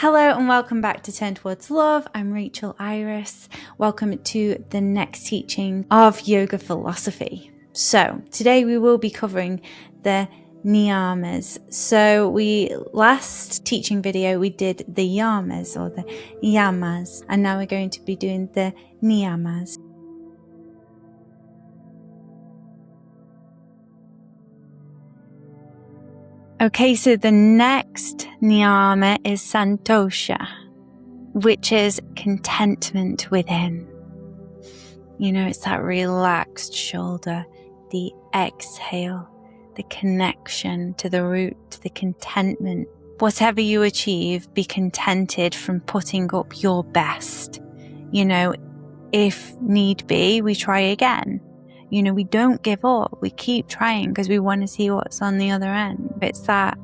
Hello and welcome back to Turn Towards Love. I'm Rachel Iris. Welcome to the next teaching of yoga philosophy. So today we will be covering the Niyamas. So last teaching video we did the Yamas or the Yamas, and now we're going to be doing the Niyamas. Okay, so the next Niyama is Santosha, which is contentment within. You know, it's that relaxed shoulder, the exhale, the connection to the root, the contentment. Whatever you achieve, be contented from putting up your best. You know, if need be, we try again. You know, we don't give up. We keep trying because we want to see what's on the other end. It's that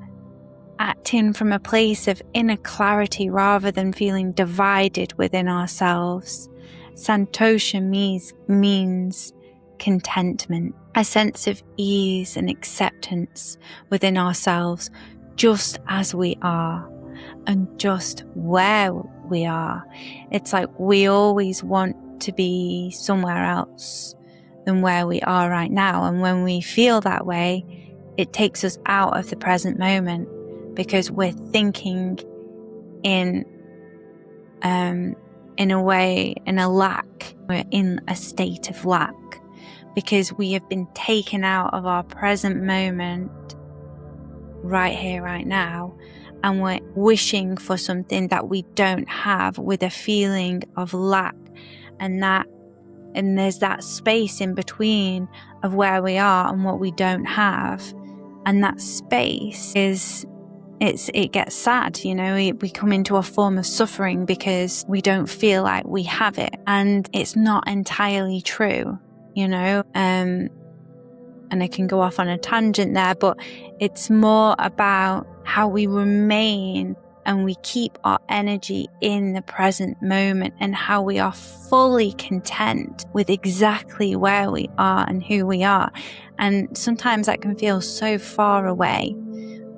acting from a place of inner clarity rather than feeling divided within ourselves. Santosha means contentment, a sense of ease and acceptance within ourselves, just as we are and just where we are. It's like we always want to be somewhere else than where we are right now. And when we feel that way, it takes us out of the present moment because we're thinking in a way, in a lack. We're in a state of lack because we have been taken out of our present moment right here, right now, and we're wishing for something that we don't have with a feeling of lack, and there's that space in between of where we are and what we don't have. And that space it gets sad, you know, we come into a form of suffering because we don't feel like we have it. And it's not entirely true, you know, and I can go off on a tangent there, but it's more about how we remain and we keep our energy in the present moment and how we are fully content with exactly where we are and who we are. And sometimes that can feel so far away,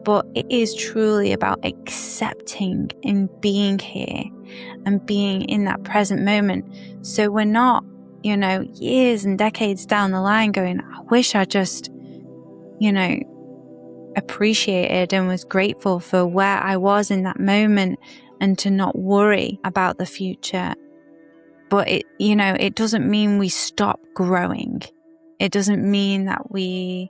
but it is truly about accepting and being here and being in that present moment. So we're not, you know, years and decades down the line going, I wish I just, you know, appreciated and was grateful for where I was in that moment and to not worry about the future. But it doesn't mean we stop growing. It doesn't mean that we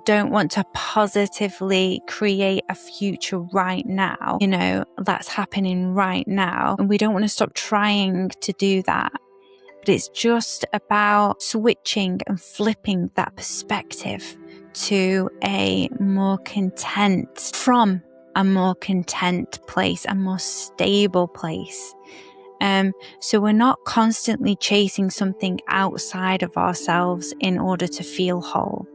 don't want to positively create a future right now. You know, that's happening right now. And we don't want to stop trying to do that. But it's just about switching and flipping that perspective to a more content, from a more content place, a more stable place. So we're not constantly chasing something outside of ourselves in order to feel whole,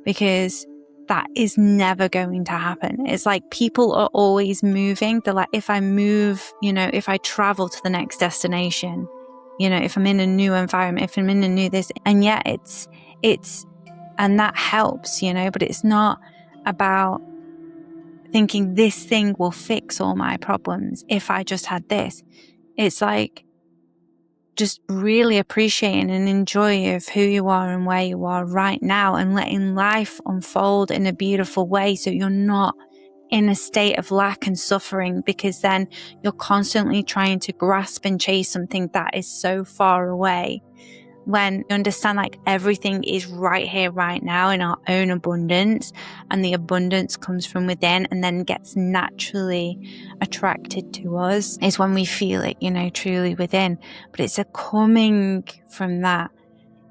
because that is never going to happen. It's like people are always moving. They're like, if I move, you know, if I travel to the next destination, you know, if I'm in a new environment, if I'm in a new this, and yet it's, and that helps, you know, but it's not about thinking this thing will fix all my problems if I just had this. It's like just really appreciating and enjoy of who you are and where you are right now and letting life unfold in a beautiful way so you're not in a state of lack and suffering, because then you're constantly trying to grasp and chase something that is so far away. When you understand like everything is right here, right now in our own abundance, and the abundance comes from within and then gets naturally attracted to us, is when we feel it, you know, truly within. But it's a coming from that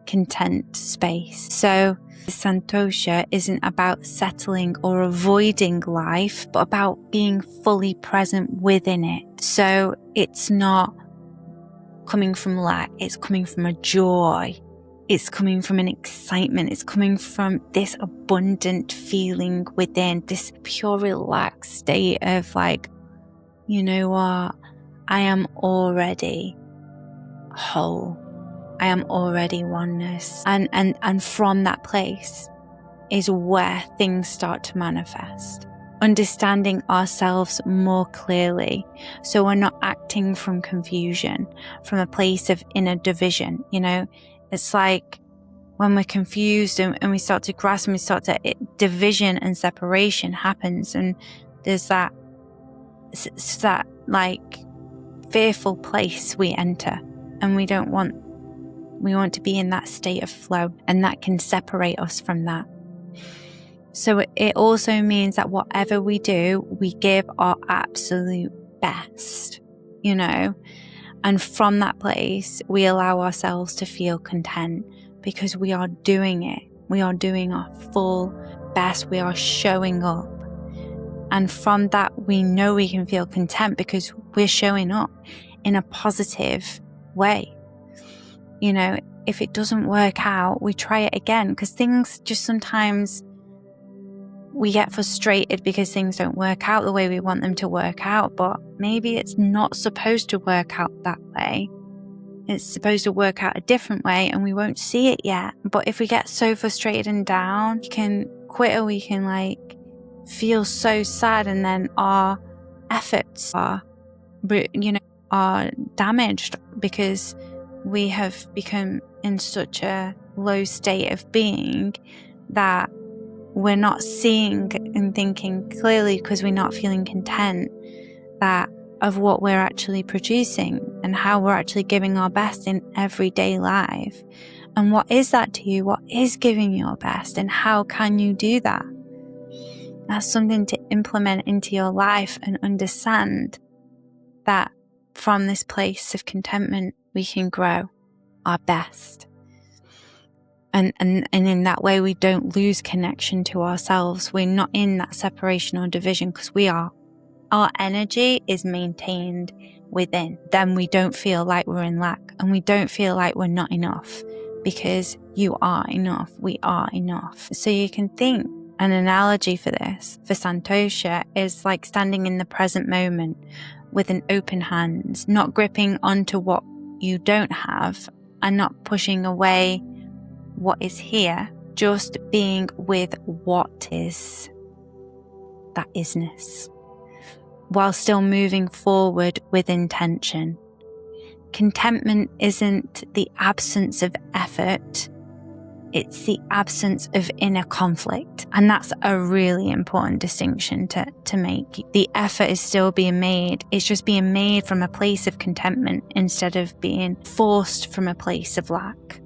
content space. So Santosha isn't about settling or avoiding life, but about being fully present within it. So it's not coming from lack, it's coming from a joy, it's coming from an excitement, it's coming from this abundant feeling within, this pure relaxed state of like, you know what, I am already whole, I am already oneness. And from that place is where things start to manifest. understanding ourselves more clearly. So we're not acting from confusion, from a place of inner division. You know, it's like when we're confused and we start to grasp and we start to, division and separation happens. And there's that like fearful place we enter, and we want to be in that state of flow, and that can separate us from that. So it also means that whatever we do, we give our absolute best, you know, and from that place, we allow ourselves to feel content because we are doing it. We are doing our full best. We are showing up. And from that, we know we can feel content because we're showing up in a positive way. You know, if it doesn't work out, we try it again, because things just sometimes we get frustrated because things don't work out the way we want them to work out, but maybe it's not supposed to work out that way. It's supposed to work out a different way, and we won't see it yet. But if we get so frustrated and down, we can quit, or we can like feel so sad, and then our efforts are damaged because we have become in such a low state of being that we're not seeing and thinking clearly, because we're not feeling content of what we're actually producing and how we're actually giving our best in everyday life. And what is that to you? What is giving your best, and how can you do that? That's something to implement into your life and understand that from this place of contentment, we can grow our best. And in that way, we don't lose connection to ourselves. We're not in that separation or division, because our energy is maintained within. Then we don't feel like we're in lack, and we don't feel like we're not enough, because you are enough. We are enough. So you can think an analogy for this, for Santosha, is like standing in the present moment with an open hand, not gripping onto what you don't have and not pushing away what is here, just being with what is, that isness, while still moving forward with intention. Contentment isn't the absence of effort, it's the absence of inner conflict. And that's a really important distinction to make. The effort is still being made, it's just being made from a place of contentment instead of being forced from a place of lack.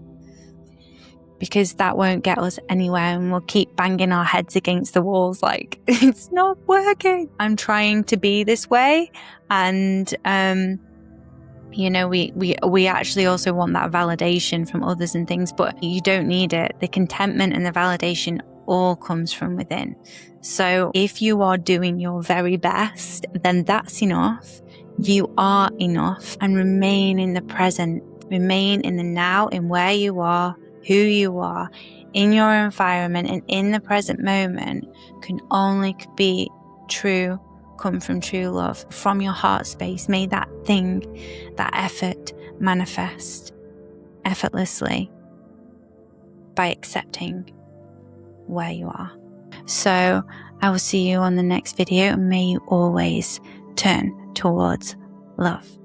Because that won't get us anywhere, and we'll keep banging our heads against the walls like, it's not working. I'm trying to be this way. And, we actually also want that validation from others and things, but you don't need it. The contentment and the validation all comes from within. So if you are doing your very best, then that's enough. You are enough, and remain in the present, remain in the now, in where you are, who you are, in your environment, and in the present moment can only be true, come from true love, from your heart space. May that thing, that effort, manifest effortlessly by accepting where you are. So I will see you on the next video, and may you always turn towards love.